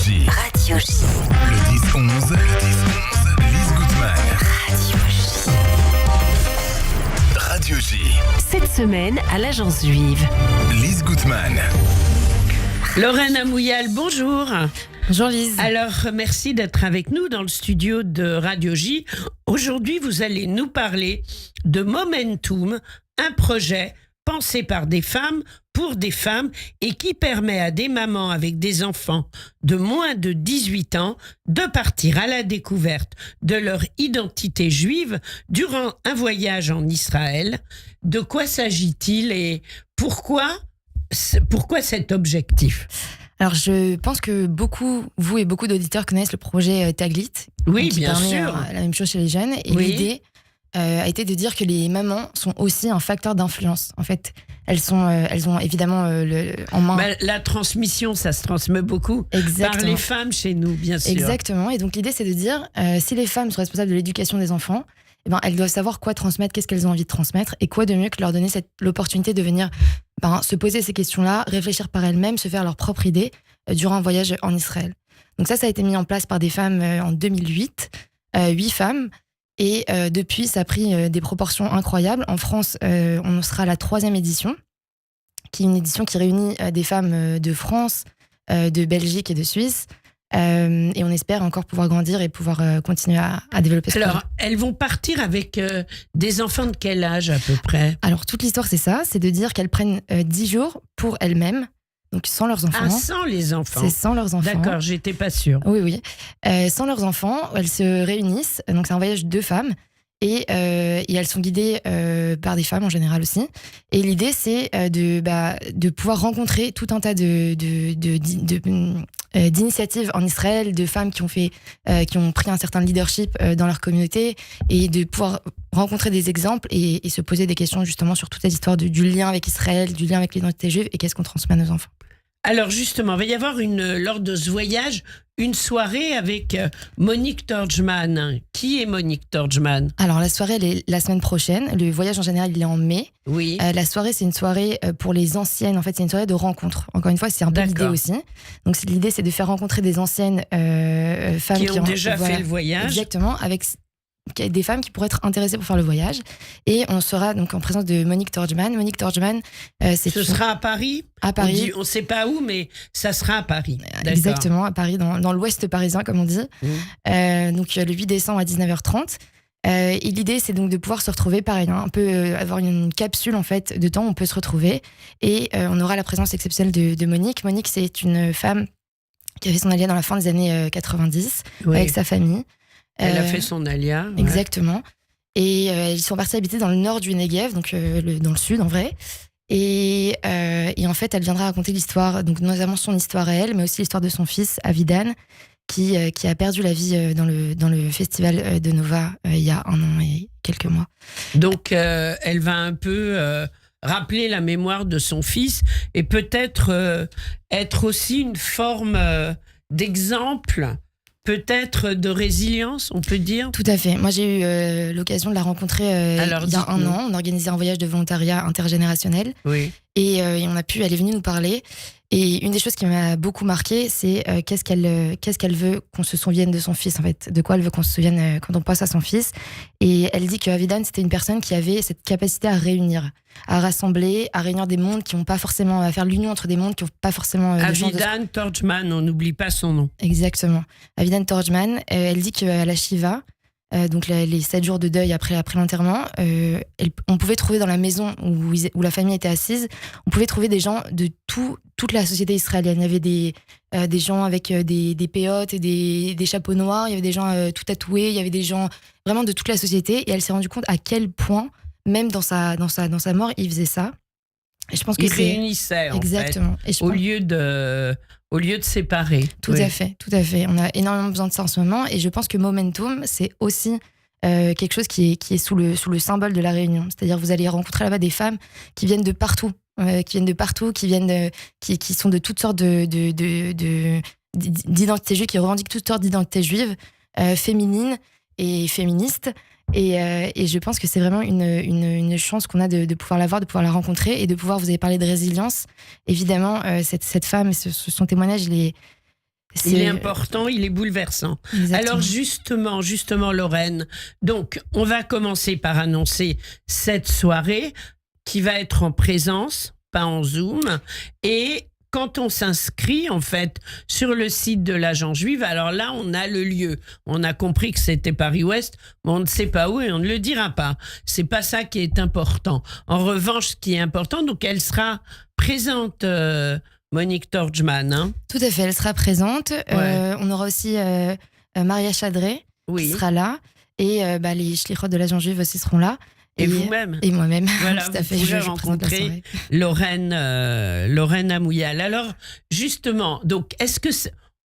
J. Radio J. Le 10-11. Lise Goodman. Radio J. Cette semaine à l'Agence Juive. Lise Goodman. Lorraine Amouyal, bonjour. Bonjour Lise. Alors, merci d'être avec nous dans le studio de Radio J. Aujourd'hui, vous allez nous parler de Momentum, un projet pensé par des femmes pour des femmes et qui permet à des mamans avec des enfants de moins de 18 ans de partir à la découverte de leur identité juive durant un voyage en Israël. De quoi s'agit-il et pourquoi cet objectif ? Alors je pense que vous et beaucoup d'auditeurs connaissent le projet Taglit. Oui, qui bien permet sûr. La même chose chez les jeunes. Et l'idée a été de dire que les mamans sont aussi un facteur d'influence. En fait, elles ont évidemment en main. La transmission, ça se transmet beaucoup. Exactement. Par les femmes chez nous, bien sûr. Exactement. Et donc l'idée, c'est de dire, si les femmes sont responsables de l'éducation des enfants, elles doivent savoir quoi transmettre, qu'est-ce qu'elles ont envie de transmettre, et quoi de mieux que leur donner l'opportunité de venir se poser ces questions-là, réfléchir par elles-mêmes, se faire leur propre idée durant un voyage en Israël. Donc ça a été mis en place par des femmes en 2008, 8 femmes, et depuis, ça a pris des proportions incroyables. En France, on sera à la 3e édition, qui est une édition qui réunit des femmes de France, de Belgique et de Suisse. Et on espère encore pouvoir grandir et pouvoir continuer à développer ce projet. Alors, elles vont partir avec des enfants de quel âge à peu près ? Alors, toute l'histoire, c'est ça, c'est de dire qu'elles prennent 10 jours pour elles-mêmes, donc sans leurs enfants. Ah, sans les enfants. C'est sans leurs enfants. D'accord, j'étais pas sûre. Oui. Sans leurs enfants, elles se réunissent, donc c'est un voyage de femmes, et elles sont guidées par des femmes en général aussi. Et l'idée, c'est de pouvoir rencontrer tout un tas d'initiatives en Israël, de femmes qui ont pris un certain leadership dans leur communauté, et de pouvoir rencontrer des exemples et se poser des questions justement sur toute cette histoire du lien avec Israël, du lien avec l'identité juive et qu'est-ce qu'on transmet à nos enfants. Alors justement, il va y avoir lors de ce voyage une soirée avec Monique Torgman. Qui est Monique Torgman ? Alors la soirée, elle est la semaine prochaine. Le voyage en général, il est en mai. Oui. La soirée, c'est une soirée pour les anciennes. En fait, c'est une soirée de rencontre. Encore une fois, c'est un peu l'idée aussi. Donc l'idée, c'est de faire rencontrer des anciennes femmes qui ont déjà fait le voyage. Exactement, avec des femmes qui pourraient être intéressées pour faire le voyage. Et on sera donc en présence de Monique Torgman. Monique Torgman, sera à Paris ? À Paris. On ne sait pas où, mais ça sera à Paris. D'accord. Exactement, à Paris, dans l'ouest parisien, comme on dit. Donc le 8 décembre à 19h30. Et l'idée, c'est donc de pouvoir se retrouver, pareil, un peu avoir une capsule en fait de temps où on peut se retrouver. Et on aura la présence exceptionnelle de Monique. Monique, c'est une femme qui a fait son aliyah dans la fin des années 90 avec sa famille. Elle a fait son aliyah. Ouais. Exactement. Et ils sont partis habiter dans le nord du Negev, donc dans le sud en vrai. Et en fait, elle viendra raconter l'histoire, donc notamment son histoire à elle, mais aussi l'histoire de son fils, Avidan, qui a perdu la vie dans le festival de Nova il y a 1 an et quelques mois. Donc, elle va un peu rappeler la mémoire de son fils et peut-être être aussi une forme d'exemple, peut-être de résilience, on peut dire. Tout à fait. Moi, j'ai eu l'occasion de la rencontrer il y a 1 an. On organisait un voyage de volontariat intergénérationnel. Oui. Et elle est venue nous parler. Et une des choses qui m'a beaucoup marquée, c'est qu'est-ce qu'elle veut qu'on se souvienne de son fils, en fait. De quoi elle veut qu'on se souvienne quand on pense à son fils. Et elle dit que Avidan, c'était une personne qui avait cette capacité à réunir, à rassembler, à réunir des mondes qui n'ont pas forcément, à faire l'union entre des mondes qui n'ont pas forcément... Avidan Torgman, on n'oublie pas son nom. Exactement. Avidan Torgman, elle dit qu'à la Shiva, donc les 7 jours de deuil après l'enterrement, on pouvait trouver dans la maison où la famille était assise, on pouvait trouver des gens de toute la société israélienne. Il y avait des gens avec des péotes et des chapeaux noirs, il y avait des gens tout tatoués, il y avait des gens vraiment de toute la société, et elle s'est rendue compte à quel point, même dans sa mort, il faisait ça. Et je pense que il réunissait, exactement. En fait, au lieu de séparer. Tout à fait. On a énormément besoin de ça en ce moment, et je pense que Momentum, c'est aussi quelque chose qui est sous le symbole de la réunion. C'est-à-dire, vous allez rencontrer là-bas des femmes qui viennent de partout, qui sont de toutes sortes d'identités juives, qui revendiquent toutes sortes d'identités juives, féminines et féministes. Et je pense que c'est vraiment une chance qu'on a de pouvoir la voir, de pouvoir la rencontrer et de pouvoir, vous avez parlé de résilience. Évidemment, cette femme, son témoignage, Il est important, il est bouleversant. Exactement. Alors justement, Lorraine, donc on va commencer par annoncer cette soirée qui va être en présence, pas en Zoom. Et quand on s'inscrit, en fait, sur le site de l'Agence Juive, alors là, on a le lieu. On a compris que c'était Paris-Ouest, mais on ne sait pas où et on ne le dira pas. C'est pas ça qui est important. En revanche, ce qui est important, donc elle sera présente... Monique Torgman, hein. Tout à fait, elle sera présente. On aura aussi Maria Chadré qui sera là. Et les shlichot de l'Agence Juive aussi seront là. Et vous-même. Et moi-même. Voilà, tout à fait. vous pouvez Je présente la soirée. Lorraine Amouyal. Alors, justement, donc,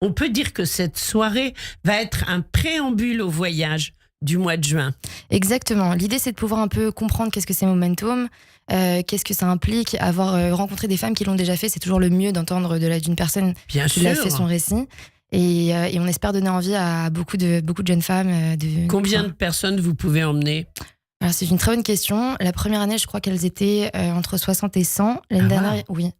on peut dire que cette soirée va être un préambule au voyage du mois de juin? Exactement. L'idée, c'est de pouvoir un peu comprendre qu'est-ce que c'est Momentum, qu'est-ce que ça implique, avoir rencontré des femmes qui l'ont déjà fait. C'est toujours le mieux d'entendre d'une personne Bien qui sûr. a fait son récit. Et on espère donner envie à beaucoup de jeunes femmes. Combien de personnes vous pouvez emmener? Alors, c'est une très bonne question. La première année, je crois qu'elles étaient entre 60 et 100. L'année dernière, oui,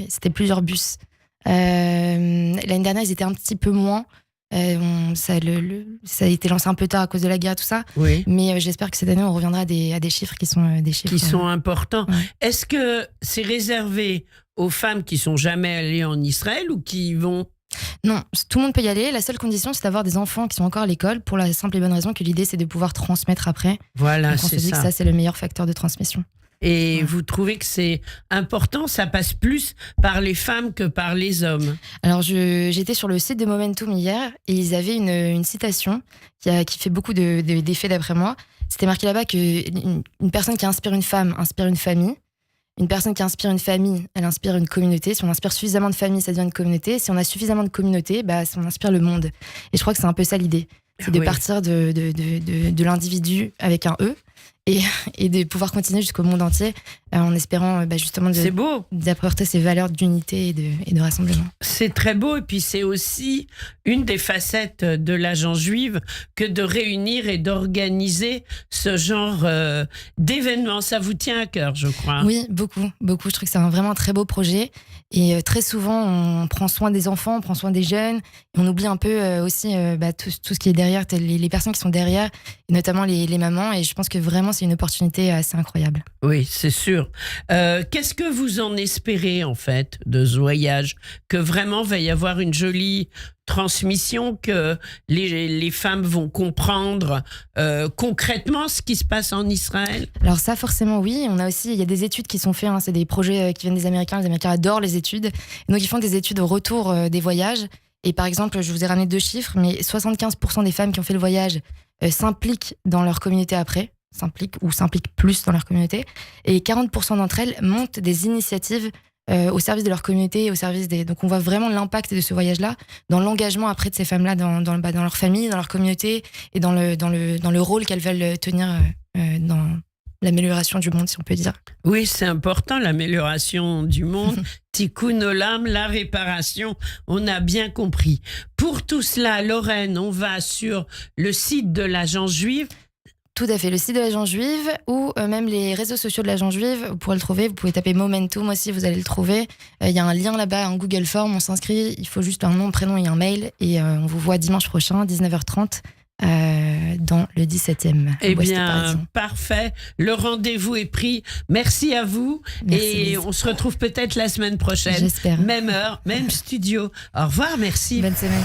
c'était plusieurs bus. L'année dernière, ils étaient un petit peu moins. Ça a été lancé un peu tard à cause de la guerre, tout ça. Oui. Mais j'espère que cette année, on reviendra à des chiffres qui sont des chiffres. Qui sont importants. Ouais. Est-ce que c'est réservé aux femmes qui sont jamais allées en Israël ou qui y vont? Non, tout le monde peut y aller. La seule condition, c'est d'avoir des enfants qui sont encore à l'école, pour la simple et bonne raison que l'idée, c'est de pouvoir transmettre après. Voilà, Donc on se c'est dit que ça, c'est le meilleur facteur de transmission. Et Ouais. vous trouvez que c'est important, ça passe plus par les femmes que par les hommes? Alors, j'étais sur le site de Momentum hier et ils avaient une citation qui fait beaucoup d'effets d'après moi. C'était marqué là-bas qu'une personne qui inspire une femme inspire une famille. Une personne qui inspire une famille, elle inspire une communauté. Si on inspire suffisamment de familles, ça devient une communauté. Si on a suffisamment de communautés, on inspire le monde. Et je crois que c'est un peu ça l'idée. C'est de partir de l'individu avec un E et de pouvoir continuer jusqu'au monde entier en espérant justement C'est beau. d'apporter ces valeurs d'unité et de rassemblement. C'est très beau et puis c'est aussi une des facettes de l'Agence Juive que de réunir et d'organiser ce genre d'événements. Ça vous tient à cœur, je crois. Oui, beaucoup. Je trouve que c'est vraiment un très beau projet. Et très souvent, on prend soin des enfants, on prend soin des jeunes. Et on oublie un peu aussi tout ce qui est derrière, les personnes qui sont derrière, et notamment les mamans. Et je pense que vraiment, c'est une opportunité assez incroyable. Oui, c'est sûr. Qu'est-ce que vous en espérez, en fait, de ce voyage? Que vraiment va y avoir une jolie transmission, que les femmes vont comprendre concrètement ce qui se passe en Israël? Alors ça, forcément, oui. Il y a des études qui sont faites. C'est des projets qui viennent des Américains. Les Américains adorent les études. Et donc, ils font des études au retour des voyages. Et par exemple, je vous ai ramené 2 chiffres, mais 75% des femmes qui ont fait le voyage s'impliquent dans leur communauté après. S'impliquent plus dans leur communauté. Et 40% d'entre elles montent des initiatives au service de leur communauté, au service des... Donc on voit vraiment l'impact de ce voyage-là dans l'engagement après de ces femmes-là dans leur famille, dans leur communauté et dans le rôle qu'elles veulent tenir dans l'amélioration du monde, si on peut dire. Oui, c'est important, l'amélioration du monde. Tikkun Olam, la réparation, on a bien compris. Pour tout cela, Lorraine, on va sur le site de l'Agence Juive. Tout à fait, le site de l'Agence Juive ou même les réseaux sociaux de l'Agence Juive, vous pourrez le trouver. Vous pouvez taper Momentum aussi, vous allez le trouver. Il y a un lien là-bas, un Google Form, on s'inscrit. Il faut juste un nom, prénom et un mail. Et on vous voit dimanche prochain, 19h30, dans le 17e. Eh Ouest bien, parisien. parfait. Le rendez-vous est pris. Merci à vous. Merci, et Lise. on se retrouve peut-être la semaine prochaine. J'espère. Même heure, même studio. Au revoir, merci. Bonne semaine.